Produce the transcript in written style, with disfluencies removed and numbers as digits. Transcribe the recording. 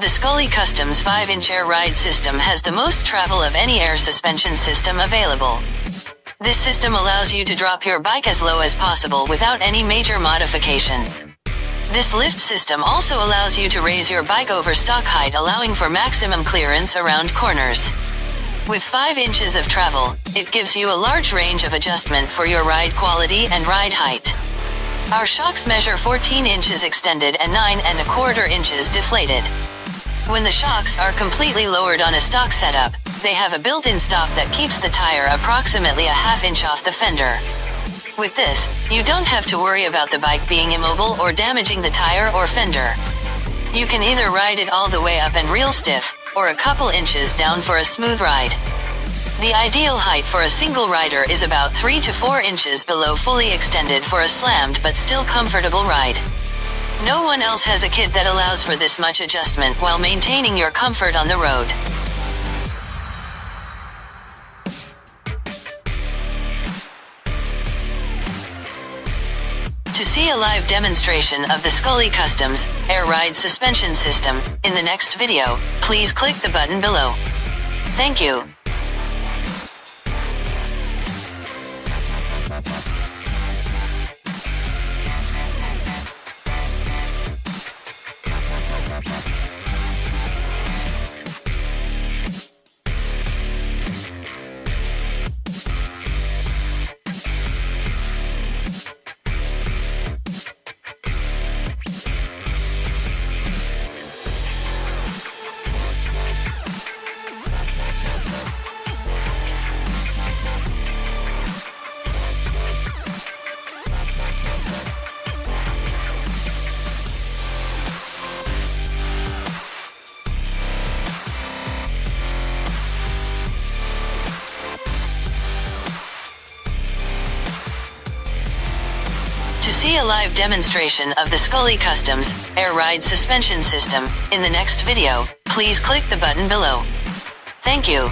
The Scully Customs 5-inch air ride system has the most travel of any air suspension system available. This system allows you to drop your bike as low as possible without any major modification. This lift system also allows you to raise your bike over stock height, allowing for maximum clearance around corners. With 5 inches of travel, it gives you a large range of adjustment for your ride quality and ride height. Our shocks measure 14 inches extended and 9¼ inches deflated. When the shocks are completely lowered on a stock setup, they have a built-in stop that keeps the tire approximately a ½ inch off the fender. With this, you don't have to worry about the bike being immobile or damaging the tire or fender. You can either ride it all the way up and real stiff, or a couple inches down for a smooth ride. The ideal height for a single rider is about 3 to 4 inches below fully extended for a slammed but still comfortable ride. No one else has a kit that allows for this much adjustment while maintaining your comfort on the road. To see a live demonstration of the Scully Customs air ride suspension system in the next video, please click the button below. Thank you. To see a live demonstration of the Scully Customs air ride suspension system in the next video, please click the button below. Thank you.